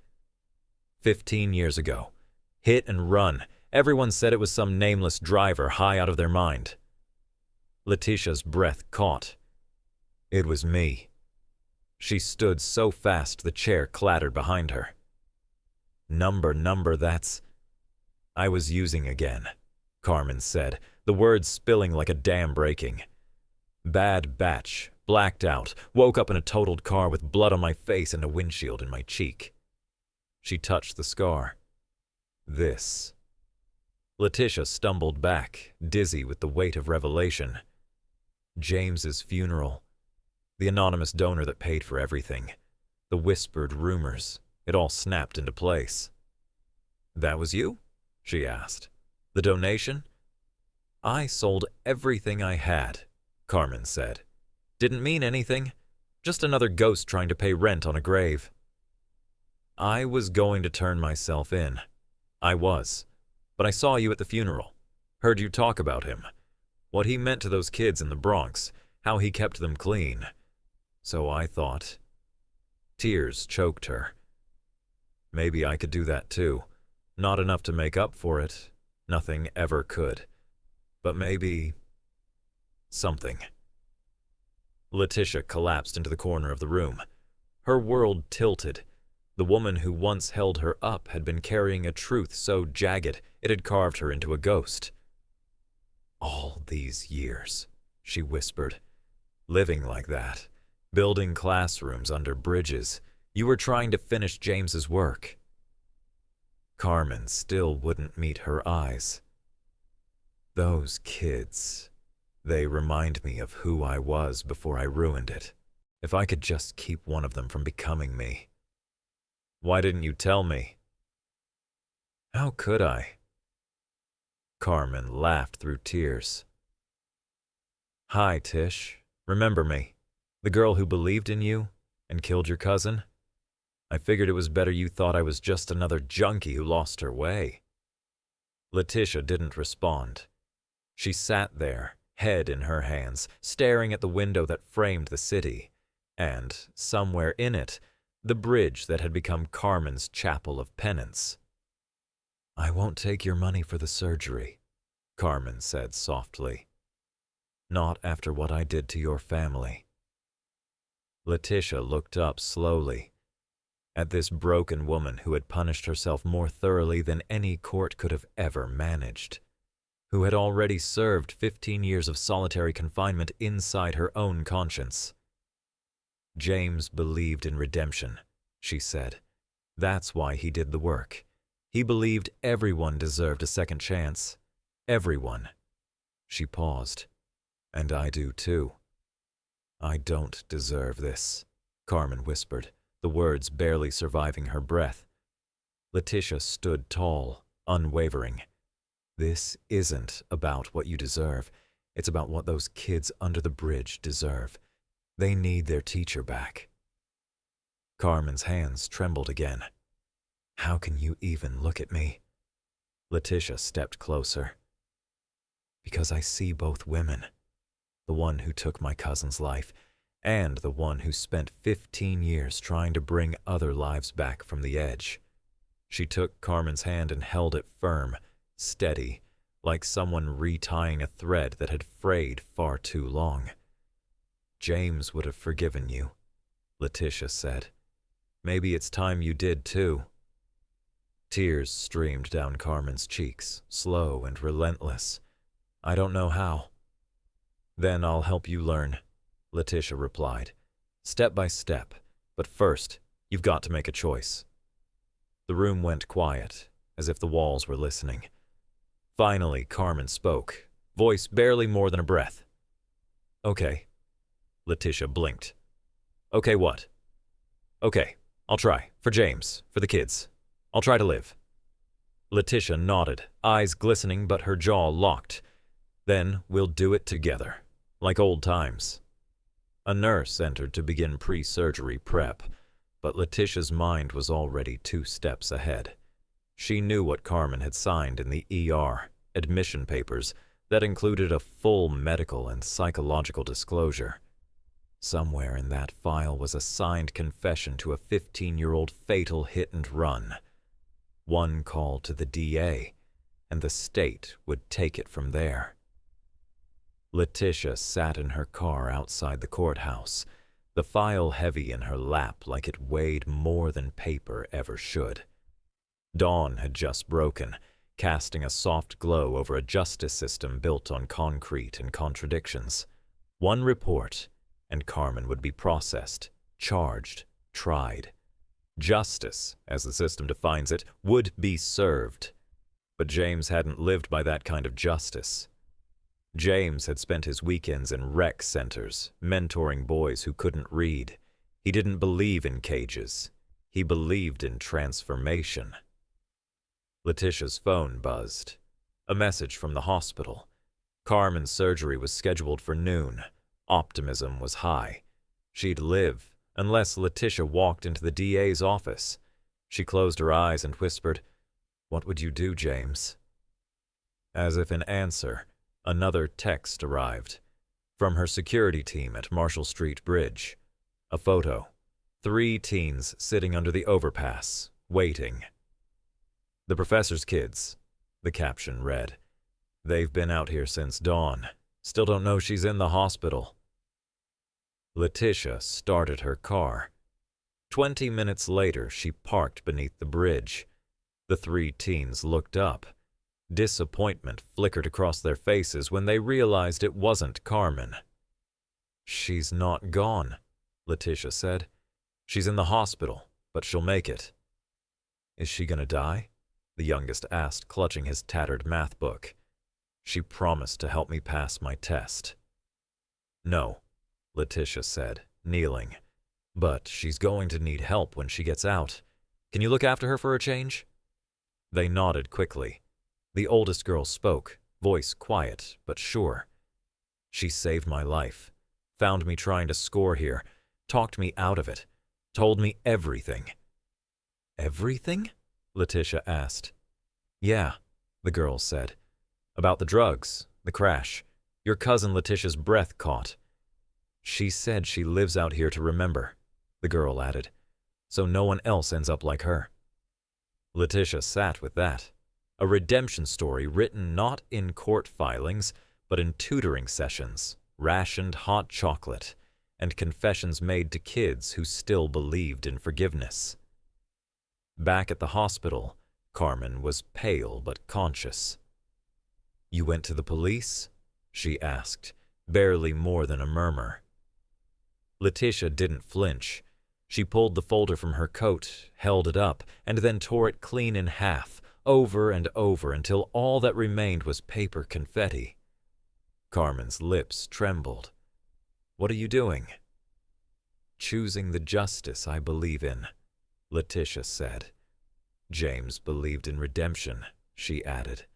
15 years ago. Hit and run. Everyone said it was some nameless driver high out of their mind. Letitia's breath caught. It was me. She stood so fast the chair clattered behind her. Number, that's... I was using again, Carmen said, the words spilling like a dam breaking. Bad batch, blacked out, woke up in a totaled car with blood on my face and a windshield in my cheek. She touched the scar. This. Letitia stumbled back, dizzy with the weight of revelation. James's funeral. The anonymous donor that paid for everything. The whispered rumors. It all snapped into place. That was you? She asked. The donation? I sold everything I had, Carmen said. Didn't mean anything. Just another ghost trying to pay rent on a grave. I was going to turn myself in. I was. But I saw you at the funeral. Heard you talk about him. What he meant to those kids in the Bronx. How he kept them clean. So I thought. Tears choked her. Maybe I could do that too. Not enough to make up for it. Nothing ever could. But maybe... something. Letitia collapsed into the corner of the room. Her world tilted. The woman who once held her up had been carrying a truth so jagged it had carved her into a ghost. All these years, she whispered. Living like that. Building classrooms under bridges. You were trying to finish James's work. Carmen still wouldn't meet her eyes. Those kids, they remind me of who I was before I ruined it. If I could just keep one of them from becoming me. Why didn't you tell me? How could I? Carmen laughed through tears. Hi, Tish. Remember me? The girl who believed in you and killed your cousin? I figured it was better you thought I was just another junkie who lost her way. Letitia didn't respond. She sat there, head in her hands, staring at the window that framed the city, and, somewhere in it, the bridge that had become Carmen's chapel of penance. I won't take your money for the surgery, Carmen said softly. Not after what I did to your family. Letitia looked up slowly. At this broken woman who had punished herself more thoroughly than any court could have ever managed, who had already served 15 years of solitary confinement inside her own conscience. James believed in redemption, she said. That's why he did the work. He believed everyone deserved a second chance. Everyone. She paused. And I do too. I don't deserve this, Carmen whispered, the words barely surviving her breath. Letitia stood tall, unwavering. This isn't about what you deserve. It's about what those kids under the bridge deserve. They need their teacher back. Carmen's hands trembled again. How can you even look at me? Letitia stepped closer. Because I see both women. The one who took my cousin's life, and the one who spent 15 years trying to bring other lives back from the edge. She took Carmen's hand and held it firm, steady, like someone retying a thread that had frayed far too long. James would have forgiven you, Letitia said. Maybe it's time you did too. Tears streamed down Carmen's cheeks, slow and relentless. I don't know how. Then I'll help you learn, Letitia replied. Step by step, but first, you've got to make a choice. The room went quiet, as if the walls were listening. Finally, Carmen spoke, voice barely more than a breath. Okay. Letitia blinked. Okay, what? Okay, I'll try. For James, for the kids. I'll try to live. Letitia nodded, eyes glistening but her jaw locked. Then we'll do it together, like old times. A nurse entered to begin pre-surgery prep, but Letitia's mind was already 2 steps ahead. She knew what Carmen had signed in the ER admission papers that included a full medical and psychological disclosure. Somewhere in that file was a signed confession to a 15-year-old fatal hit and run. One call to the DA, and the state would take it from there. Letitia sat in her car outside the courthouse, the file heavy in her lap like it weighed more than paper ever should. Dawn had just broken, casting a soft glow over a justice system built on concrete and contradictions. One report, and Carmen would be processed, charged, tried. Justice, as the system defines it, would be served. But James hadn't lived by that kind of justice. James had spent his weekends in rec centers, mentoring boys who couldn't read. He didn't believe in cages. He believed in transformation. Letitia's phone buzzed. A message from the hospital. Carmen's surgery was scheduled for noon. Optimism was high. She'd live, unless Letitia walked into the DA's office. She closed her eyes and whispered, "What would you do, James?" As if in answer, another text arrived. From her security team at Marshall Street Bridge. A photo. 3 teens sitting under the overpass, waiting. "The professor's kids," the caption read. "They've been out here since dawn. Still don't know she's in the hospital." Letitia started her car. 20 minutes later, she parked beneath the bridge. The 3 teens looked up. Disappointment flickered across their faces when they realized it wasn't Carmen. "She's not gone," Letitia said. "She's in the hospital, but she'll make it." "Is she gonna die?" the youngest asked, clutching his tattered math book. "She promised to help me pass my test." "No," Letitia said, kneeling. "But she's going to need help when she gets out. Can you look after her for a change?" They nodded quickly. The oldest girl spoke, voice quiet but sure. "She saved my life, found me trying to score here, talked me out of it, told me everything." "Everything?" Letitia asked. "Yeah," the girl said. "About the drugs, the crash, your cousin Letitia's breath caught. She said she lives out here to remember," the girl added, "so no one else ends up like her." Letitia sat with that. A redemption story written not in court filings, but in tutoring sessions, rationed hot chocolate, and confessions made to kids who still believed in forgiveness. Back at the hospital, Carmen was pale but conscious. "You went to the police?" she asked, barely more than a murmur. Letitia didn't flinch. She pulled the folder from her coat, held it up, and then tore it clean in half, over and over until all that remained was paper confetti. Carmen's lips trembled. "What are you doing?" "Choosing the justice I believe in," Letitia said. "James believed in redemption," she added.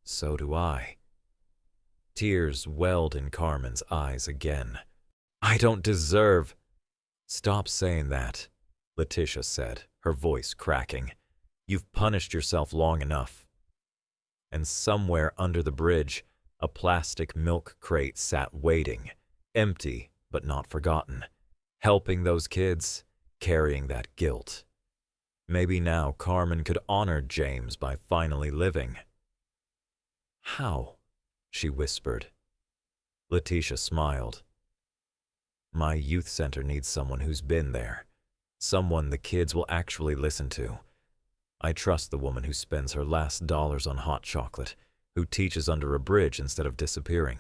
"So do I." Tears welled in Carmen's eyes again. "I don't deserve—" "Stop saying that," Letitia said, her voice cracking. "You've punished yourself long enough." And somewhere under the bridge, a plastic milk crate sat waiting, empty but not forgotten, helping those kids, carrying that guilt. Maybe now Carmen could honor James by finally living. "How?" she whispered. Letitia smiled. "My youth center needs someone who's been there, someone the kids will actually listen to. I trust the woman who spends her last dollars on hot chocolate, who teaches under a bridge instead of disappearing."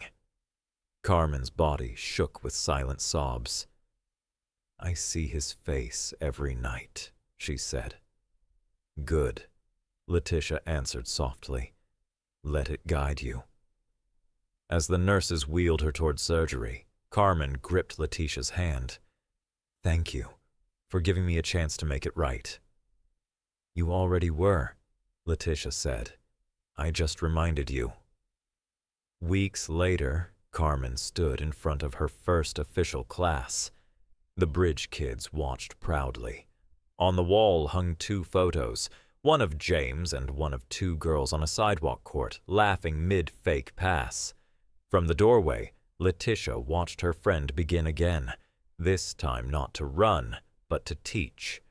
Carmen's body shook with silent sobs. "I see his face every night," she said. "Good," Letitia answered softly. "Let it guide you." As the nurses wheeled her toward surgery, Carmen gripped Letitia's hand. "Thank you for giving me a chance to make it right." "You already were," Letitia said. I just reminded you. Weeks later, Carmen stood in front of her first official class. The bridge kids watched proudly. On the wall hung two photos, one of James and one of two girls on a sidewalk court, laughing mid-fake pass. From the doorway, Letitia watched her friend begin again, this time not to run, but to teach.